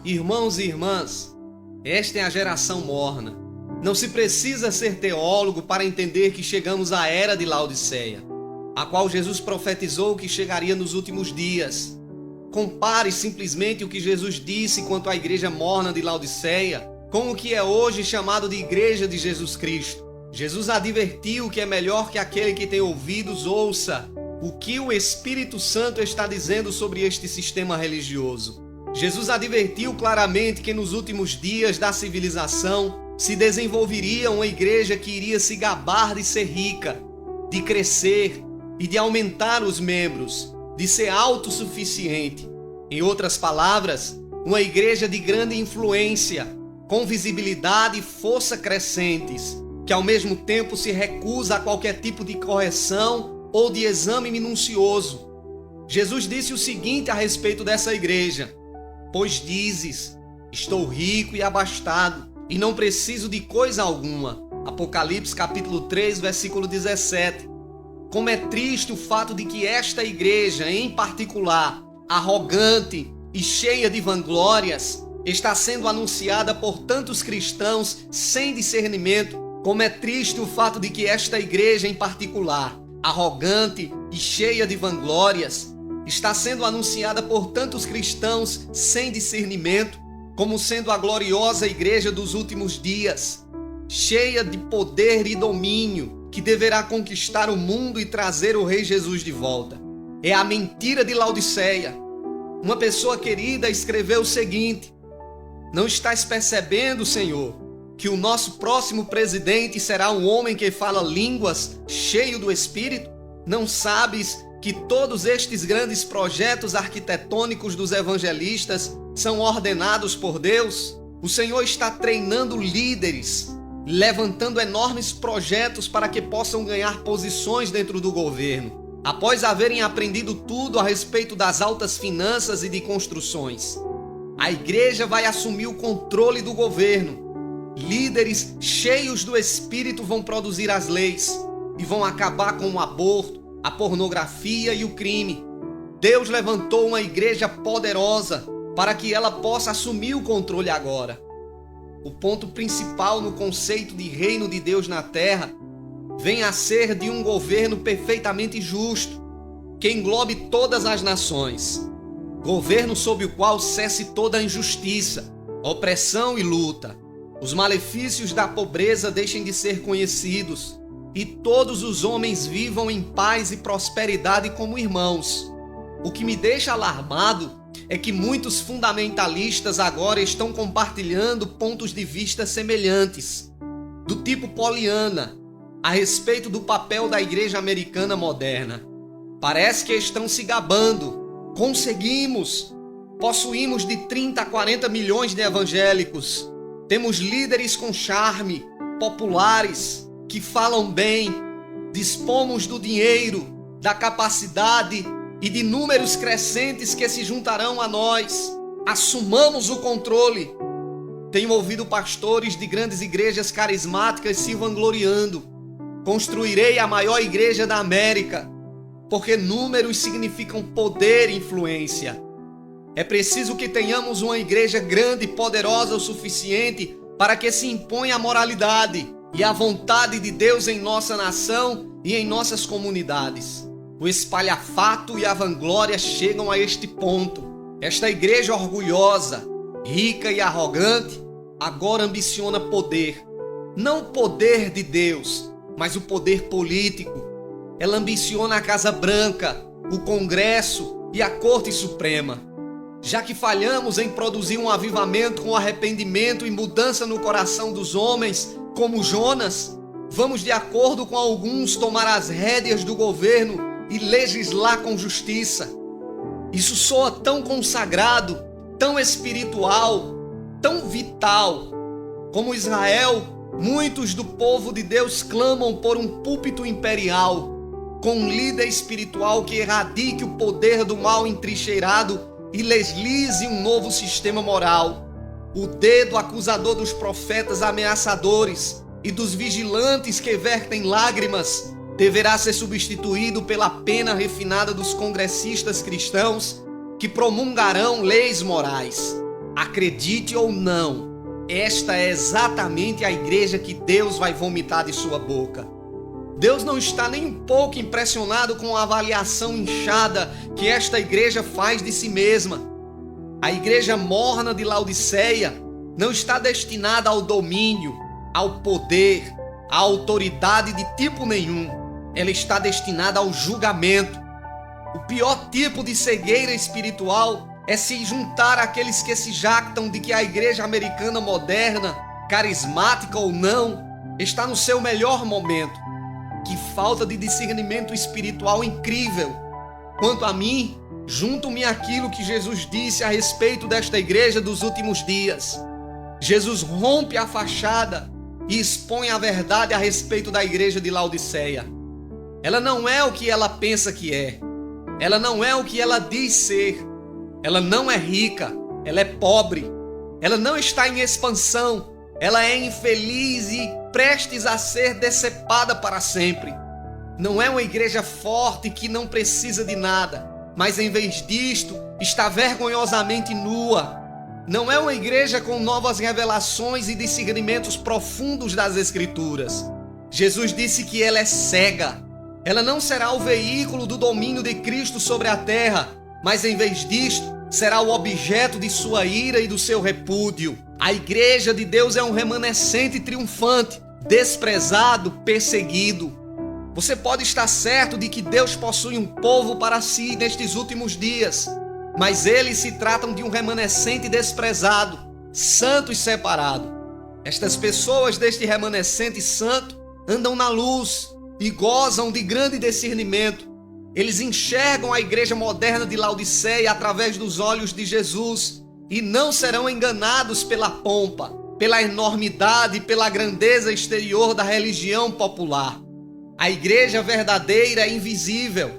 Irmãos e irmãs, esta é a geração morna. Não se precisa ser teólogo para entender que chegamos à era de Laodiceia, a qual Jesus profetizou que chegaria nos últimos dias. Compare simplesmente o que Jesus disse quanto à igreja morna de Laodiceia com o que é hoje chamado de Igreja de Jesus Cristo. Jesus advertiu que é melhor que aquele que tem ouvidos ouça o que o Espírito Santo está dizendo sobre este sistema religioso. Jesus advertiu claramente que nos últimos dias da civilização se desenvolveria uma igreja que iria se gabar de ser rica, de crescer e de aumentar os membros, de ser autossuficiente. Em outras palavras, uma igreja de grande influência, com visibilidade e força crescentes, que ao mesmo tempo se recusa a qualquer tipo de correção ou de exame minucioso. Jesus disse o seguinte a respeito dessa igreja: pois dizes, estou rico e abastado, e não preciso de coisa alguma. Apocalipse capítulo 3, versículo 17. Como é triste o fato de que esta igreja, em particular, arrogante e cheia de vanglórias, está sendo anunciada por tantos cristãos sem discernimento. Como é triste o fato de que esta igreja, em particular, arrogante e cheia de vanglórias, está sendo anunciada por tantos cristãos sem discernimento, como sendo a gloriosa igreja dos últimos dias, cheia de poder e domínio, que deverá conquistar o mundo e trazer o Rei Jesus de volta. É a mentira de Laodiceia. Uma pessoa querida escreveu o seguinte: não estás percebendo, Senhor, que o nosso próximo presidente será um homem que fala línguas, cheio do Espírito? Não sabes que todos estes grandes projetos arquitetônicos dos evangelistas são ordenados por Deus? O Senhor está treinando líderes, levantando enormes projetos para que possam ganhar posições dentro do governo, após haverem aprendido tudo a respeito das altas finanças e de construções. A igreja vai assumir o controle do governo. Líderes cheios do Espírito vão produzir as leis e vão acabar com o aborto, a pornografia e o crime. Deus levantou uma igreja poderosa para que ela possa assumir o controle agora. O ponto principal no conceito de reino de Deus na terra vem a ser de um governo perfeitamente justo, que englobe todas as nações. Governo sob o qual cesse toda a injustiça, opressão e luta. Os malefícios da pobreza deixem de ser conhecidos e todos os homens vivam em paz e prosperidade como irmãos. O que me deixa alarmado é que muitos fundamentalistas agora estão compartilhando pontos de vista semelhantes, do tipo Poliana, a respeito do papel da igreja americana moderna. Parece que estão se gabando. Conseguimos! Possuímos de 30 a 40 milhões de evangélicos. Temos líderes com charme, populares, que falam bem. Dispomos do dinheiro, da capacidade e de números crescentes que se juntarão a nós. Assumamos o controle. Tenho ouvido pastores de grandes igrejas carismáticas se vangloriando. Construirei a maior igreja da América, porque números significam poder e influência. É preciso que tenhamos uma igreja grande e poderosa o suficiente para que se imponha a moralidade e a vontade de Deus em nossa nação e em nossas comunidades. O espalhafato e a vanglória chegam a este ponto. Esta igreja orgulhosa, rica e arrogante, agora ambiciona poder. Não o poder de Deus, mas o poder político. Ela ambiciona a Casa Branca, o Congresso e a Corte Suprema. Já que falhamos em produzir um avivamento com arrependimento e mudança no coração dos homens, como Jonas, vamos, de acordo com alguns, tomar as rédeas do governo e legislar com justiça. Isso soa tão consagrado, tão espiritual, tão vital. Como Israel, muitos do povo de Deus clamam por um púlpito imperial, com um líder espiritual que erradique o poder do mal entrincheirado e legisle um novo sistema moral. O dedo acusador dos profetas ameaçadores e dos vigilantes que vertem lágrimas deverá ser substituído pela pena refinada dos congressistas cristãos que promulgarão leis morais. Acredite ou não, esta é exatamente a igreja que Deus vai vomitar de sua boca. Deus não está nem um pouco impressionado com a avaliação inchada que esta igreja faz de si mesma. A igreja morna de Laodiceia não está destinada ao domínio, ao poder, à autoridade de tipo nenhum. Ela está destinada ao julgamento. O pior tipo de cegueira espiritual é se juntar àqueles que se jactam de que a igreja americana moderna, carismática ou não, está no seu melhor momento. Que falta de discernimento espiritual incrível! Quanto a mim, junto-me àquilo que Jesus disse a respeito desta igreja dos últimos dias. Jesus rompe a fachada e expõe a verdade a respeito da igreja de Laodiceia. Ela não é o que ela pensa que é. Ela não é o que ela diz ser. Ela não é rica. Ela é pobre. Ela não está em expansão. Ela é infeliz e prestes a ser decepada para sempre. Não é uma igreja forte que não precisa de nada, mas em vez disto, está vergonhosamente nua. Não é uma igreja com novas revelações e discernimentos profundos das Escrituras. Jesus disse que ela é cega. Ela não será o veículo do domínio de Cristo sobre a terra, mas em vez disto, será o objeto de sua ira e do seu repúdio. A igreja de Deus é um remanescente triunfante, desprezado, perseguido. Você pode estar certo de que Deus possui um povo para si nestes últimos dias, mas eles se tratam de um remanescente desprezado, santo e separado. Estas pessoas deste remanescente santo andam na luz e gozam de grande discernimento. Eles enxergam a igreja moderna de Laodiceia através dos olhos de Jesus e não serão enganados pela pompa, pela enormidade e pela grandeza exterior da religião popular. A igreja verdadeira é invisível.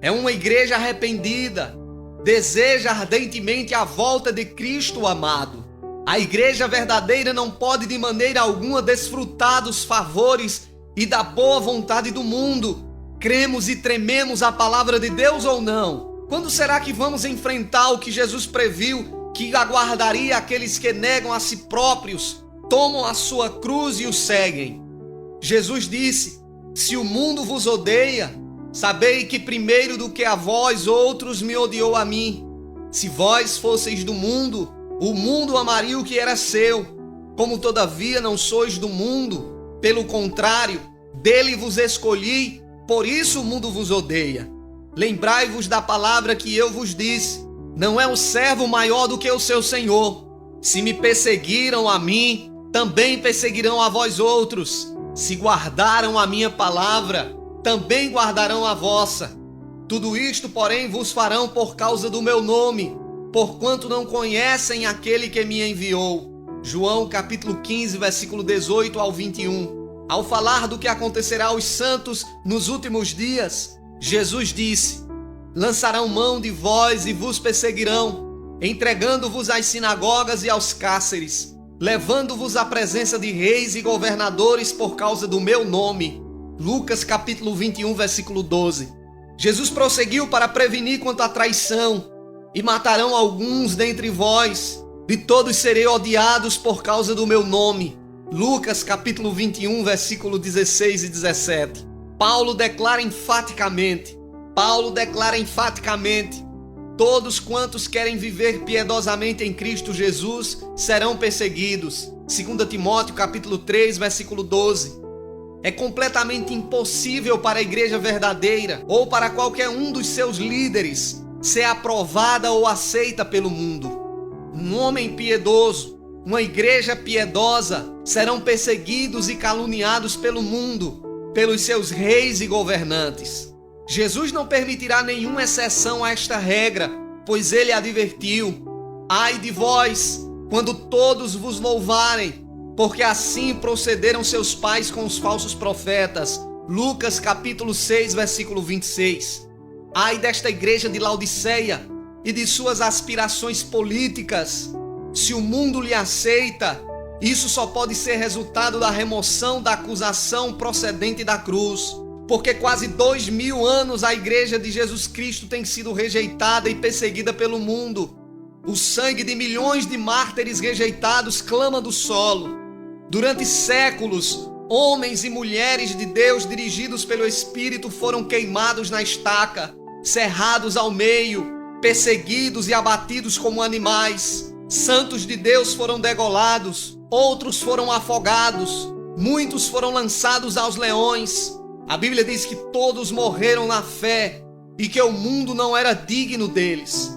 É uma igreja arrependida. Deseja ardentemente a volta de Cristo amado. A igreja verdadeira não pode de maneira alguma desfrutar dos favores e da boa vontade do mundo. Cremos e trememos a palavra de Deus ou não? Quando será que vamos enfrentar o que Jesus previu que aguardaria aqueles que negam a si próprios, tomam a sua cruz e o seguem? Jesus disse: se o mundo vos odeia, sabei que primeiro do que a vós outros me odiou a mim. Se vós fosseis do mundo, o mundo amaria o que era seu. Como todavia não sois do mundo, pelo contrário, dele vos escolhi, por isso o mundo vos odeia. Lembrai-vos da palavra que eu vos disse: não é o servo maior do que o seu senhor. Se me perseguiram a mim, também perseguirão a vós outros. Se guardaram a minha palavra, também guardarão a vossa. Tudo isto, porém, vos farão por causa do meu nome, porquanto não conhecem aquele que me enviou. João capítulo 15, versículo 18 ao 21. Ao falar do que acontecerá aos santos nos últimos dias, Jesus disse: lançarão mão de vós e vos perseguirão, entregando-vos às sinagogas e aos cárceres, levando-vos à presença de reis e governadores por causa do meu nome. Lucas capítulo 21, versículo 12. Jesus prosseguiu para prevenir quanto à traição: e matarão alguns dentre vós, e todos serei odiados por causa do meu nome. Lucas capítulo 21, versículo 16 e 17. Paulo declara enfaticamente, todos quantos querem viver piedosamente em Cristo Jesus serão perseguidos. 2 Timóteo capítulo 3, versículo 12. É completamente impossível para a igreja verdadeira ou para qualquer um dos seus líderes ser aprovada ou aceita pelo mundo. Um homem piedoso, uma igreja piedosa serão perseguidos e caluniados pelo mundo, pelos seus reis e governantes. Jesus não permitirá nenhuma exceção a esta regra, pois ele advertiu: ai de vós, quando todos vos louvarem, porque assim procederam seus pais com os falsos profetas. Lucas capítulo 6, versículo 26. Ai desta igreja de Laodiceia e de suas aspirações políticas. Se o mundo lhe aceita, isso só pode ser resultado da remoção da acusação procedente da cruz. Porque quase 2000 anos a igreja de Jesus Cristo tem sido rejeitada e perseguida pelo mundo. O sangue de milhões de mártires rejeitados clama do solo. Durante séculos, homens e mulheres de Deus dirigidos pelo Espírito foram queimados na estaca, cerrados ao meio, perseguidos e abatidos como animais. Santos de Deus foram degolados, outros foram afogados, muitos foram lançados aos leões. A Bíblia diz que todos morreram na fé e que o mundo não era digno deles.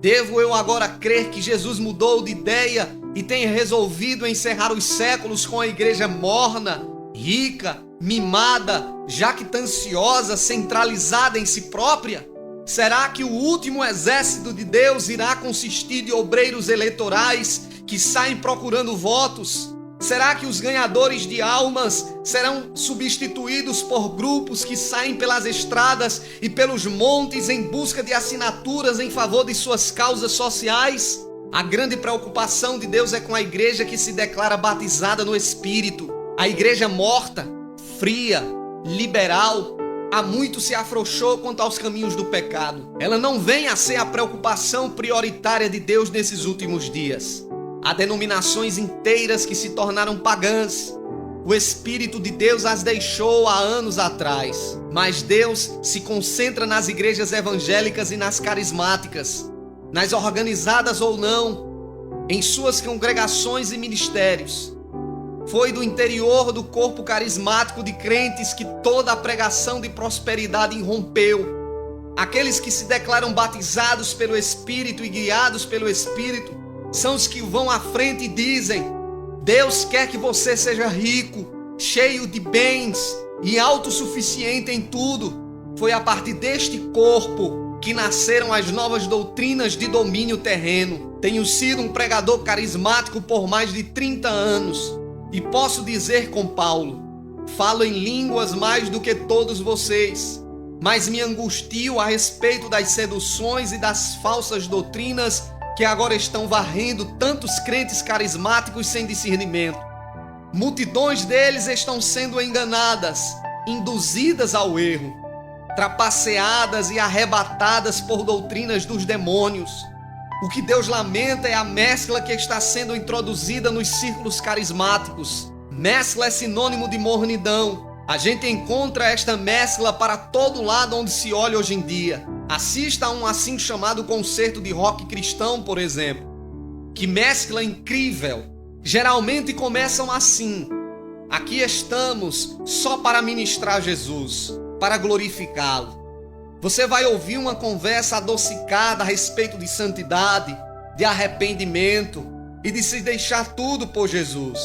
Devo eu agora crer que Jesus mudou de ideia e tem resolvido encerrar os séculos com a igreja morna, rica, mimada, jactanciosa, centralizada em si própria? Será que o último exército de Deus irá consistir de obreiros eleitorais que saem procurando votos? Será que os ganhadores de almas serão substituídos por grupos que saem pelas estradas e pelos montes em busca de assinaturas em favor de suas causas sociais? A grande preocupação de Deus é com a igreja que se declara batizada no Espírito. A igreja morta, fria, liberal, há muito se afrouxou quanto aos caminhos do pecado. Ela não vem a ser a preocupação prioritária de Deus nesses últimos dias. Há denominações inteiras que se tornaram pagãs. O Espírito de Deus as deixou há anos atrás. Mas Deus se concentra nas igrejas evangélicas e nas carismáticas, nas organizadas ou não, em suas congregações e ministérios. Foi do interior do corpo carismático de crentes que toda a pregação de prosperidade irrompeu. Aqueles que se declaram batizados pelo Espírito e guiados pelo Espírito são os que vão à frente e dizem: Deus quer que você seja rico, cheio de bens e autossuficiente em tudo. Foi a partir deste corpo que nasceram as novas doutrinas de domínio terreno. Tenho sido um pregador carismático por mais de 30 anos e posso dizer com Paulo: falo em línguas mais do que todos vocês, mas me angustio a respeito das seduções e das falsas doutrinas que agora estão varrendo tantos crentes carismáticos sem discernimento. Multidões deles estão sendo enganadas, induzidas ao erro, trapaceadas e arrebatadas por doutrinas dos demônios. O que Deus lamenta é a mescla que está sendo introduzida nos círculos carismáticos. Mescla é sinônimo de mornidão. A gente encontra esta mescla para todo lado onde se olha hoje em dia. Assista a um assim chamado concerto de rock cristão, por exemplo. Que mescla incrível! Geralmente começam assim: aqui estamos só para ministrar Jesus, para glorificá-lo. Você vai ouvir uma conversa adocicada a respeito de santidade, de arrependimento e de se deixar tudo por Jesus.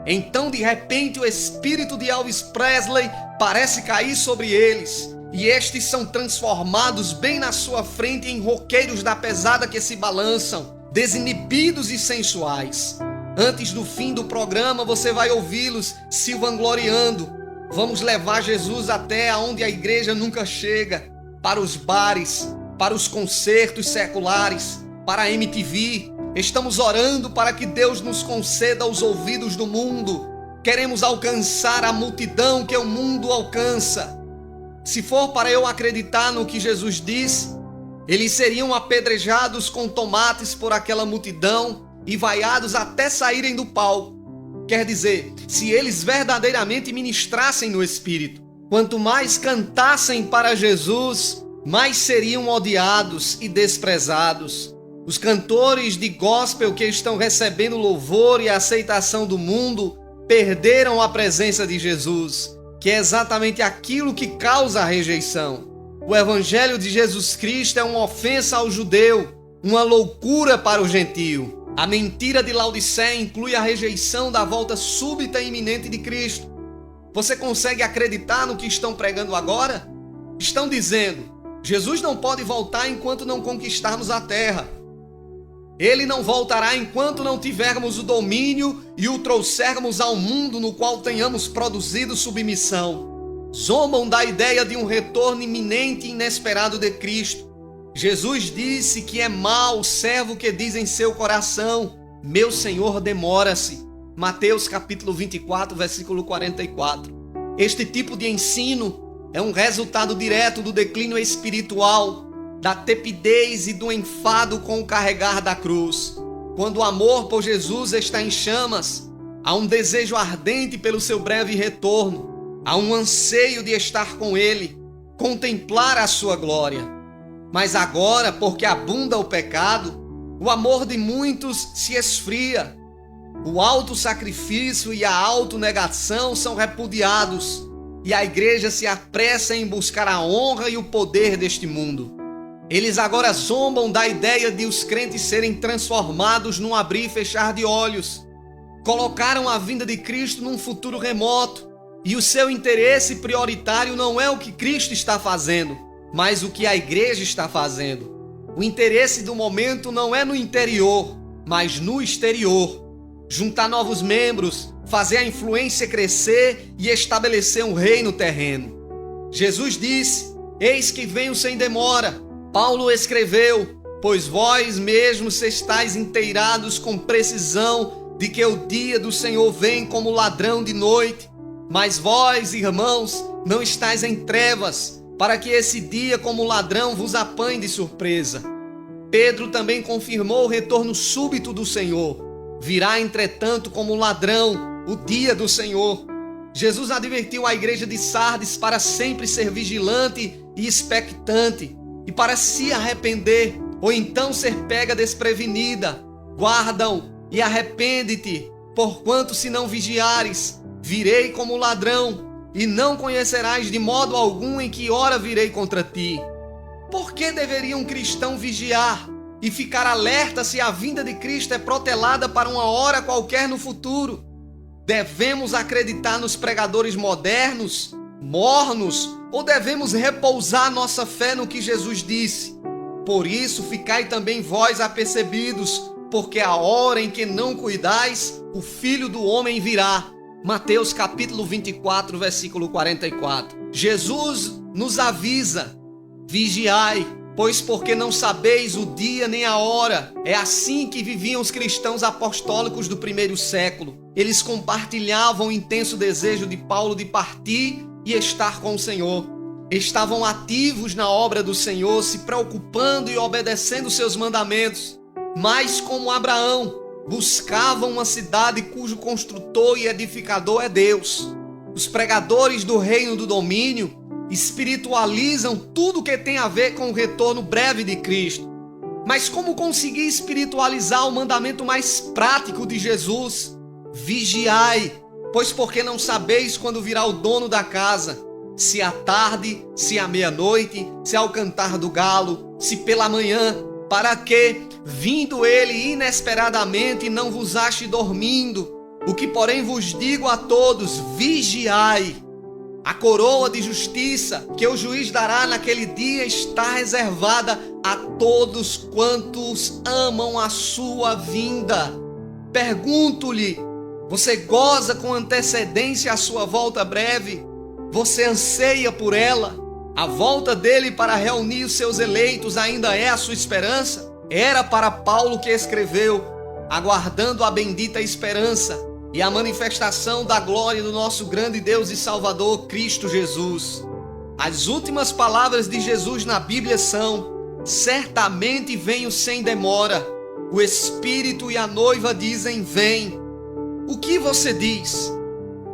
Então, de repente, o espírito de Elvis Presley parece cair sobre eles, e estes são transformados bem na sua frente em roqueiros da pesada que se balançam, desinibidos e sensuais. Antes do fim do programa, você vai ouvi-los se vangloriando: vamos levar Jesus até onde a igreja nunca chega, para os bares, para os concertos seculares, para a MTV. Estamos orando para que Deus nos conceda os ouvidos do mundo. Queremos alcançar a multidão que o mundo alcança. Se for para eu acreditar no que Jesus disse, eles seriam apedrejados com tomates por aquela multidão e vaiados até saírem do palco. Quer dizer, se eles verdadeiramente ministrassem no Espírito, quanto mais cantassem para Jesus, mais seriam odiados e desprezados. Os cantores de gospel que estão recebendo louvor e aceitação do mundo perderam a presença de Jesus, que é exatamente aquilo que causa a rejeição. O Evangelho de Jesus Cristo é uma ofensa ao judeu, uma loucura para o gentio. A mentira de Laodiceia inclui a rejeição da volta súbita e iminente de Cristo. Você consegue acreditar no que estão pregando agora? Estão dizendo: Jesus não pode voltar enquanto não conquistarmos a terra. Ele não voltará enquanto não tivermos o domínio e o trouxermos ao mundo no qual tenhamos produzido submissão. Zombam da ideia de um retorno iminente e inesperado de Cristo. Jesus disse que é mau o servo que diz em seu coração: meu Senhor demora-se. Mateus capítulo 24, versículo 44. Este tipo de ensino é um resultado direto do declínio espiritual da tepidez e do enfado com o carregar da cruz. Quando o amor por Jesus está em chamas, há um desejo ardente pelo seu breve retorno, há um anseio de estar com Ele, contemplar a sua glória. Mas agora, porque abunda o pecado, o amor de muitos se esfria. O autossacrifício e a autonegação são repudiados, e a igreja se apressa em buscar a honra e o poder deste mundo. Eles agora zombam da ideia de os crentes serem transformados num abrir e fechar de olhos. Colocaram a vinda de Cristo num futuro remoto, e o seu interesse prioritário não é o que Cristo está fazendo, mas o que a igreja está fazendo. O interesse do momento não é no interior, mas no exterior. Juntar novos membros, fazer a influência crescer e estabelecer um reino terreno. Jesus disse: eis que venho sem demora. Paulo escreveu: pois vós mesmos estáis inteirados com precisão de que o dia do Senhor vem como ladrão de noite. Mas vós, irmãos, não estáis em trevas, para que esse dia como ladrão vos apanhe de surpresa. Pedro também confirmou o retorno súbito do Senhor. Virá, entretanto, como ladrão o dia do Senhor. Jesus advertiu a igreja de Sardes para sempre ser vigilante e expectante, e para se arrepender, ou então ser pega desprevenida. Guarda-o e arrepende-te, porquanto se não vigiares, virei como ladrão, e não conhecerás de modo algum em que hora virei contra ti. Por que deveria um cristão vigiar e ficar alerta se a vinda de Cristo é protelada para uma hora qualquer no futuro? Devemos acreditar nos pregadores modernos, mornos, ou devemos repousar nossa fé no que Jesus disse? Por isso, ficai também vós apercebidos, porque a hora em que não cuidais, o Filho do Homem virá. Mateus capítulo 24, versículo 44. Jesus nos avisa: vigiai, pois porque não sabeis o dia nem a hora. É assim que viviam os cristãos apostólicos do primeiro século. Eles compartilhavam o intenso desejo de Paulo de partir e estar com o Senhor. Estavam ativos na obra do Senhor, se preocupando e obedecendo seus mandamentos. Mas como Abraão, buscavam uma cidade cujo construtor e edificador é Deus. Os pregadores do reino do domínio espiritualizam tudo que tem a ver com o retorno breve de Cristo. Mas como conseguir espiritualizar o mandamento mais prático de Jesus? Vigiai, pois porque não sabeis quando virá o dono da casa, se à tarde, se à meia-noite, se ao cantar do galo, se pela manhã, para que, vindo ele inesperadamente, não vos ache dormindo. O que porém vos digo a todos: vigiai. A coroa de justiça que o juiz dará naquele dia está reservada a todos quantos amam a sua vinda. Pergunto-lhe: você goza com antecedência a sua volta breve? Você anseia por ela? A volta dele para reunir os seus eleitos ainda é a sua esperança? Era para Paulo que escreveu: aguardando a bendita esperança e a manifestação da glória do nosso grande Deus e Salvador, Cristo Jesus. As últimas palavras de Jesus na Bíblia são: certamente venho sem demora. O Espírito e a noiva dizem: vem. O que você diz?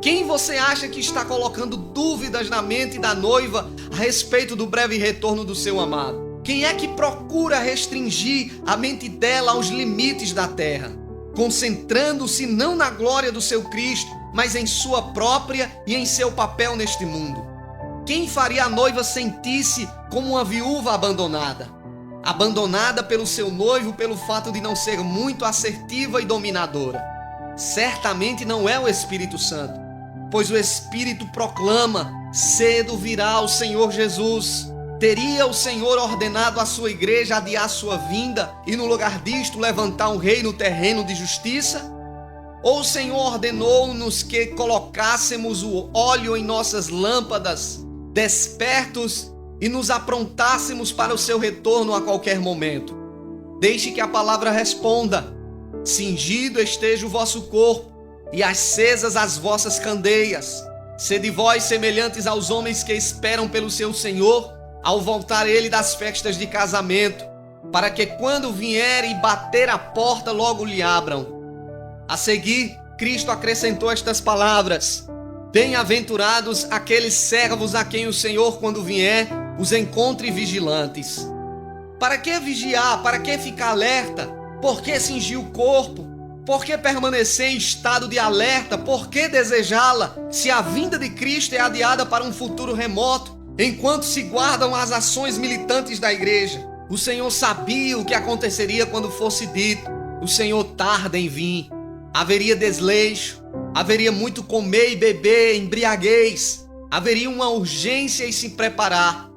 Quem você acha que está colocando dúvidas na mente da noiva a respeito do breve retorno do seu amado? Quem é que procura restringir a mente dela aos limites da terra, concentrando-se não na glória do seu Cristo, mas em sua própria e em seu papel neste mundo? Quem faria a noiva sentir-se como uma viúva abandonada? Abandonada pelo seu noivo pelo fato de não ser muito assertiva e dominadora? Certamente não é o Espírito Santo, pois o Espírito proclama: cedo virá o Senhor Jesus. Teria o Senhor ordenado à sua igreja adiar sua vinda e no lugar disto levantar um reino terreno de justiça? Ou o Senhor ordenou-nos que colocássemos o óleo em nossas lâmpadas, despertos, e nos aprontássemos para o seu retorno a qualquer momento? Deixe que a palavra responda: cingido esteja o vosso corpo e acesas as vossas candeias. Sede vós semelhantes aos homens que esperam pelo seu Senhor, ao voltar ele das festas de casamento, para que quando vier e bater a porta, logo lhe abram. A seguir, Cristo acrescentou estas palavras: bem-aventurados aqueles servos a quem o Senhor, quando vier, os encontre vigilantes. Para que vigiar? Para que ficar alerta? Por que cingir o corpo? Por que permanecer em estado de alerta? Por que desejá-la, se a vinda de Cristo é adiada para um futuro remoto, enquanto se guardam as ações militantes da igreja? O Senhor sabia o que aconteceria quando fosse dito: o Senhor tarda em vir. Haveria desleixo, haveria muito comer e beber, embriaguez, haveria uma urgência em se preparar.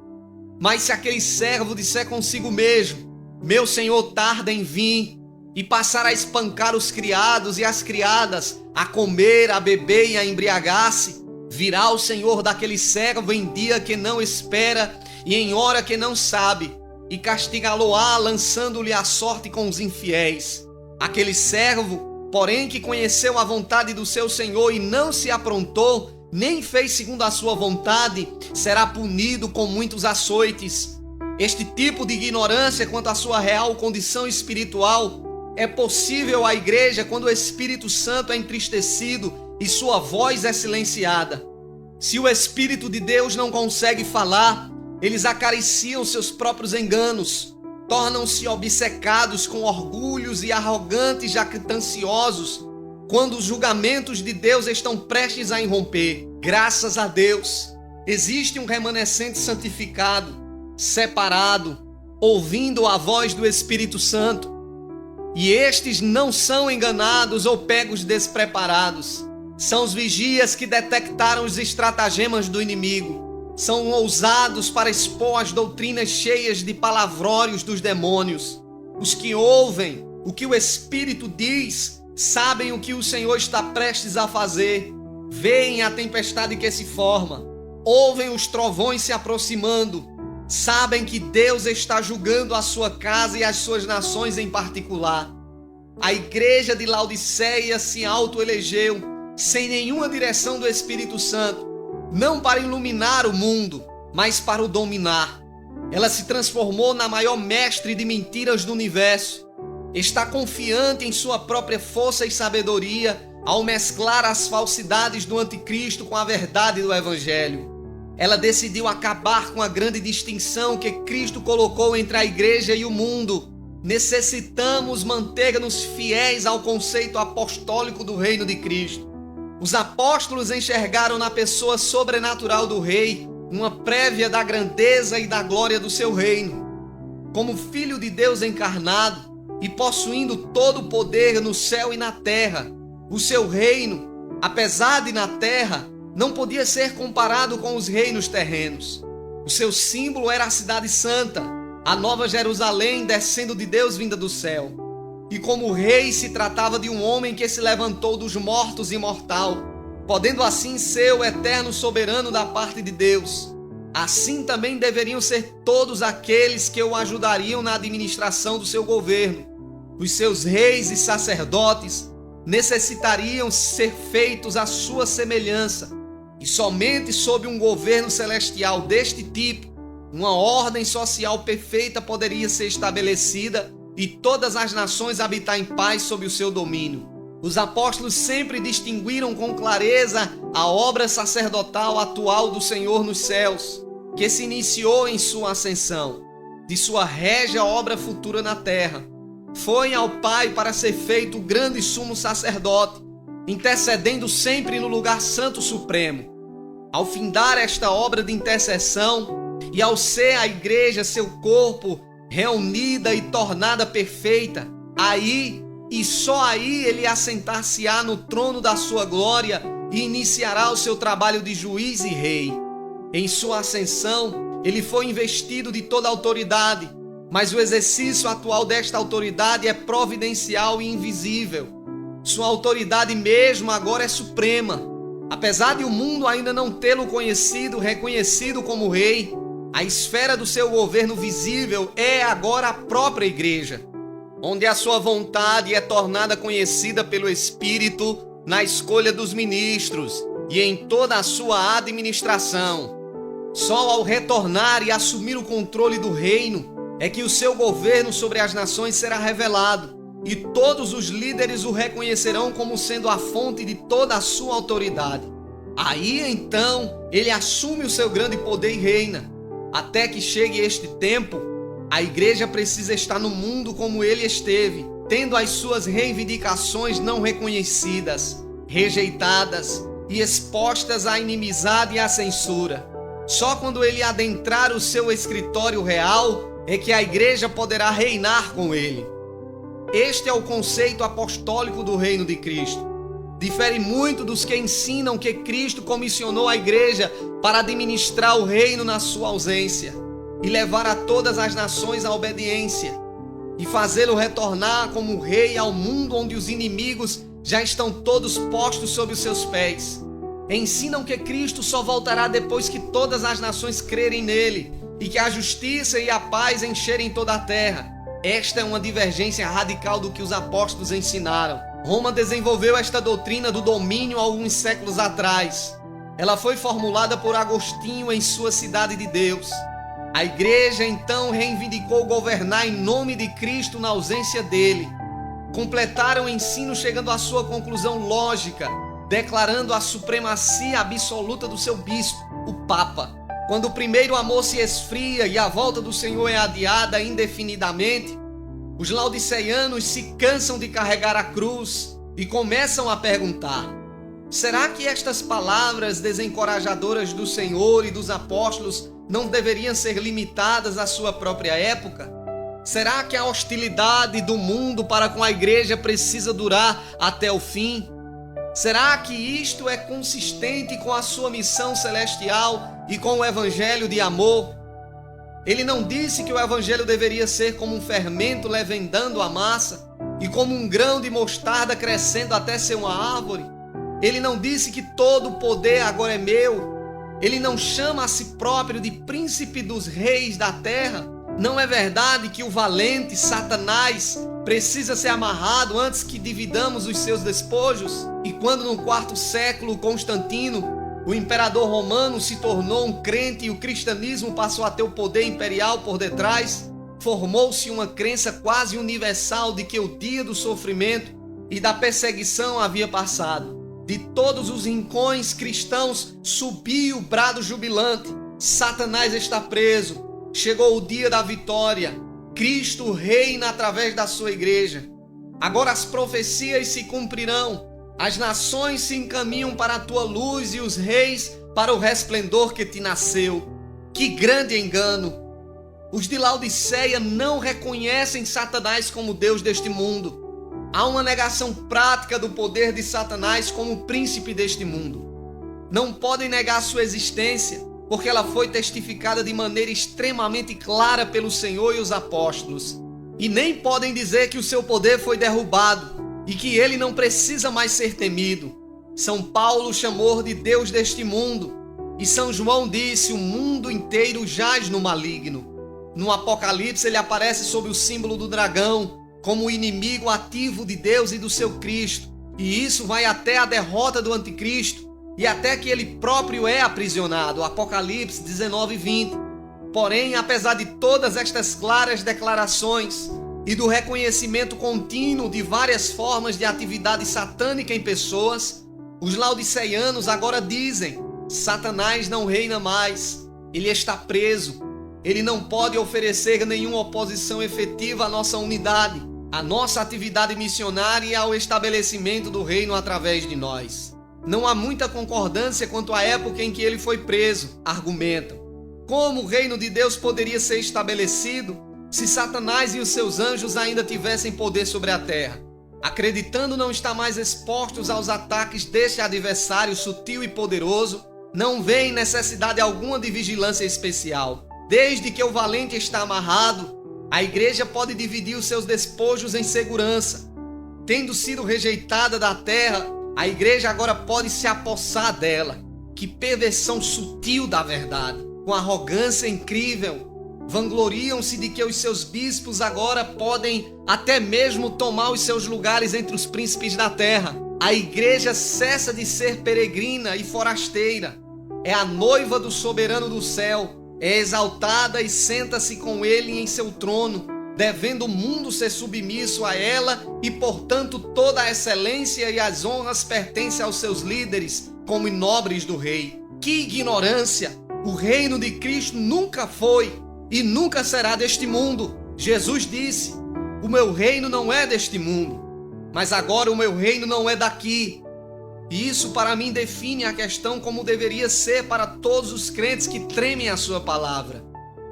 Mas se aquele servo disser consigo mesmo: meu Senhor tarda em vir, e passar a espancar os criados e as criadas, a comer, a beber e a embriagar-se, virá o Senhor daquele servo em dia que não espera e em hora que não sabe, e castigá-lo-á, lançando-lhe a sorte com os infiéis. Aquele servo, porém, que conheceu a vontade do seu Senhor e não se aprontou, nem fez segundo a sua vontade, será punido com muitos açoites. Este tipo de ignorância quanto à sua real condição espiritual é possível à igreja quando o Espírito Santo é entristecido e sua voz é silenciada. Se o Espírito de Deus não consegue falar, eles acariciam seus próprios enganos, tornam-se obcecados com orgulhos e arrogantes jactanciosos quando os julgamentos de Deus estão prestes a irromper. Graças a Deus, existe um remanescente santificado, separado, ouvindo a voz do Espírito Santo. E estes não são enganados ou pegos despreparados. São os vigias que detectaram os estratagemas do inimigo. São ousados para expor as doutrinas cheias de palavrórios dos demônios. Os que ouvem o que o Espírito diz, sabem o que o Senhor está prestes a fazer. Veem a tempestade que se forma. Ouvem os trovões se aproximando. Sabem que Deus está julgando a sua casa e as suas nações em particular. A igreja de Laodiceia se autoelegeu sem nenhuma direção do Espírito Santo, não para iluminar o mundo, mas para o dominar. Ela se transformou na maior mestre de mentiras do universo. Está confiante em sua própria força e sabedoria ao mesclar as falsidades do anticristo com a verdade do Evangelho. Ela decidiu acabar com a grande distinção que Cristo colocou entre a igreja e o mundo. Necessitamos manter-nos fiéis ao conceito apostólico do reino de Cristo. Os apóstolos enxergaram na pessoa sobrenatural do rei uma prévia da grandeza e da glória do seu reino. Como filho de Deus encarnado e possuindo todo o poder no céu e na terra, o seu reino, apesar de na terra, não podia ser comparado com os reinos terrenos. O seu símbolo era a cidade santa, a nova Jerusalém descendo de Deus vinda do céu. E como rei se tratava de um homem que se levantou dos mortos imortal, podendo assim ser o eterno soberano da parte de Deus. Assim também deveriam ser todos aqueles que o ajudariam na administração do seu governo. Os seus reis e sacerdotes necessitariam ser feitos à sua semelhança. E somente sob um governo celestial deste tipo, uma ordem social perfeita poderia ser estabelecida e todas as nações habitar em paz sob o seu domínio. Os apóstolos sempre distinguiram com clareza a obra sacerdotal atual do Senhor nos céus, que se iniciou em sua ascensão, de sua régia obra futura na terra. Foi ao Pai para ser feito o grande sumo sacerdote, intercedendo sempre no lugar santo supremo. Ao findar esta obra de intercessão e ao ser a igreja seu corpo reunida e tornada perfeita, aí e só aí ele assentar-se-á no trono da sua glória e iniciará o seu trabalho de juiz e rei. Em sua ascensão, ele foi investido de toda autoridade, mas o exercício atual desta autoridade é providencial e invisível. Sua autoridade mesmo agora é suprema. Apesar de o mundo ainda não tê-lo conhecido, reconhecido como rei, a esfera do seu governo visível é agora a própria igreja, onde a sua vontade é tornada conhecida pelo Espírito na escolha dos ministros e em toda a sua administração. Só ao retornar e assumir o controle do reino é que o seu governo sobre as nações será revelado, e todos os líderes o reconhecerão como sendo a fonte de toda a sua autoridade. Aí então ele assume o seu grande poder e reina. Até que chegue este tempo, a igreja precisa estar no mundo como ele esteve, tendo as suas reivindicações não reconhecidas, rejeitadas e expostas à inimizade e à censura. Só quando ele adentrar o seu escritório real é que a igreja poderá reinar com ele. Este é o conceito apostólico do reino de Cristo. Difere muito dos que ensinam que Cristo comissionou a igreja para administrar o reino na sua ausência e levar a todas as nações à obediência e fazê-lo retornar como rei ao mundo onde os inimigos já estão todos postos sob os seus pés. Ensinam que Cristo só voltará depois que todas as nações crerem nele e que a justiça e a paz encherem toda a terra. Esta é uma divergência radical do que os apóstolos ensinaram. Roma desenvolveu esta doutrina do domínio alguns séculos atrás. Ela foi formulada por Agostinho em sua Cidade de Deus. A igreja então reivindicou governar em nome de Cristo na ausência dele. Completaram o ensino chegando à sua conclusão lógica, declarando a supremacia absoluta do seu bispo, o Papa. Quando o primeiro amor se esfria e a volta do Senhor é adiada indefinidamente, os laodiceanos se cansam de carregar a cruz e começam a perguntar: será que estas palavras desencorajadoras do Senhor e dos apóstolos não deveriam ser limitadas à sua própria época? Será que a hostilidade do mundo para com a igreja precisa durar até o fim? Será que isto é consistente com a sua missão celestial e com o evangelho de amor? Ele não disse que o evangelho deveria ser como um fermento levedando a massa e como um grão de mostarda crescendo até ser uma árvore? Ele não disse que todo o poder agora é meu? Ele não chama a si próprio de príncipe dos reis da terra? Não é verdade que o valente Satanás precisa ser amarrado antes que dividamos os seus despojos? E quando no 4º século Constantino, o imperador romano, se tornou um crente e o cristianismo passou a ter o poder imperial por detrás, formou-se uma crença quase universal de que o dia do sofrimento e da perseguição havia passado. De todos os rincões cristãos subiu o brado jubilante: Satanás está preso, chegou o dia da vitória, Cristo reina através da sua igreja. Agora as profecias se cumprirão, as nações se encaminham para a tua luz e os reis para o resplendor que te nasceu. Que grande engano! Os de Laodiceia não reconhecem Satanás como Deus deste mundo. Há uma negação prática do poder de Satanás como príncipe deste mundo. Não podem negar sua existência, porque ela foi testificada de maneira extremamente clara pelo Senhor e os apóstolos. E nem podem dizer que o seu poder foi derrubado e que ele não precisa mais ser temido. São Paulo chamou de Deus deste mundo, e São João disse: o mundo inteiro jaz no maligno. No Apocalipse ele aparece sob o símbolo do dragão, como o inimigo ativo de Deus e do seu Cristo, e isso vai até a derrota do anticristo e até que ele próprio é aprisionado. Apocalipse 19:20. Porém, apesar de todas estas claras declarações e do reconhecimento contínuo de várias formas de atividade satânica em pessoas, os laodiceanos agora dizem: Satanás não reina mais, ele está preso, ele não pode oferecer nenhuma oposição efetiva à nossa unidade, à nossa atividade missionária e ao estabelecimento do reino através de nós. Não há muita concordância quanto à época em que ele foi preso, argumentam. Como o reino de Deus poderia ser estabelecido se Satanás e os seus anjos ainda tivessem poder sobre a terra? Acreditando não estar mais expostos aos ataques deste adversário sutil e poderoso, não veem necessidade alguma de vigilância especial. Desde que o valente está amarrado, a igreja pode dividir os seus despojos em segurança. Tendo sido rejeitada da terra, a igreja agora pode se apossar dela. Que perversão sutil da verdade! Com arrogância incrível, vangloriam-se de que os seus bispos agora podem até mesmo tomar os seus lugares entre os príncipes da terra. A igreja cessa de ser peregrina e forasteira. é a noiva do soberano do céu, é exaltada e senta-se com ele em seu trono, devendo o mundo ser submisso a ela e, portanto, toda a excelência e as honras pertencem aos seus líderes, como nobres do rei. Que ignorância! O reino de Cristo nunca foi e nunca será deste mundo. Jesus disse: o meu reino não é deste mundo, mas agora o meu reino não é daqui. E isso para mim define a questão como deveria ser para todos os crentes que tremem a sua palavra.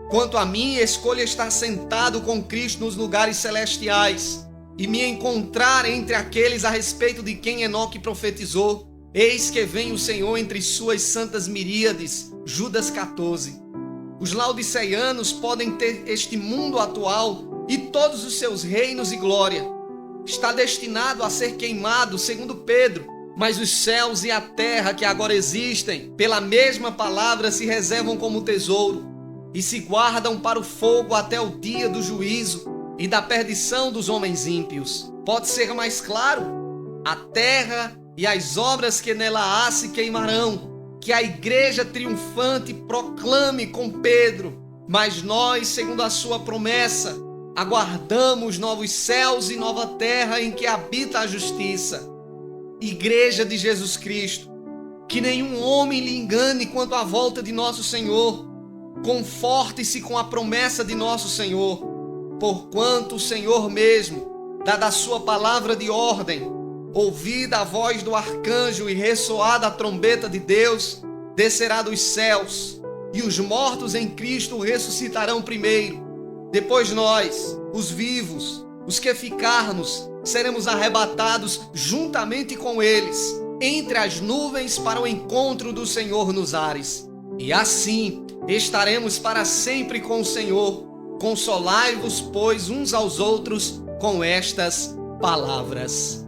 Quanto a mim, escolho estar sentado com Cristo nos lugares celestiais e me encontrar entre aqueles a respeito de quem Enoque profetizou: eis que vem o Senhor entre suas santas miríades. Judas 14. Os laodiceianos podem ter este mundo atual e todos os seus reinos e glória. Está destinado a ser queimado, segundo Pedro, mas os céus e a terra que agora existem, pela mesma palavra, se reservam como tesouro e se guardam para o fogo até o dia do juízo e da perdição dos homens ímpios. Pode ser mais claro? A terra e as obras que nela há se queimarão. Que a igreja triunfante proclame com Pedro: mas nós, segundo a sua promessa, aguardamos novos céus e nova terra em que habita a justiça. Igreja de Jesus Cristo, que nenhum homem lhe engane quanto à volta de nosso Senhor. Conforte-se com a promessa de nosso Senhor, porquanto o Senhor mesmo, dada a sua palavra de ordem, ouvida a voz do arcanjo e ressoada a trombeta de Deus, descerá dos céus, e os mortos em Cristo ressuscitarão primeiro. Depois nós, os vivos, os que ficarmos, seremos arrebatados juntamente com eles, entre as nuvens para o encontro do Senhor nos ares. E assim estaremos para sempre com o Senhor. Consolai-vos, pois, uns aos outros com estas palavras.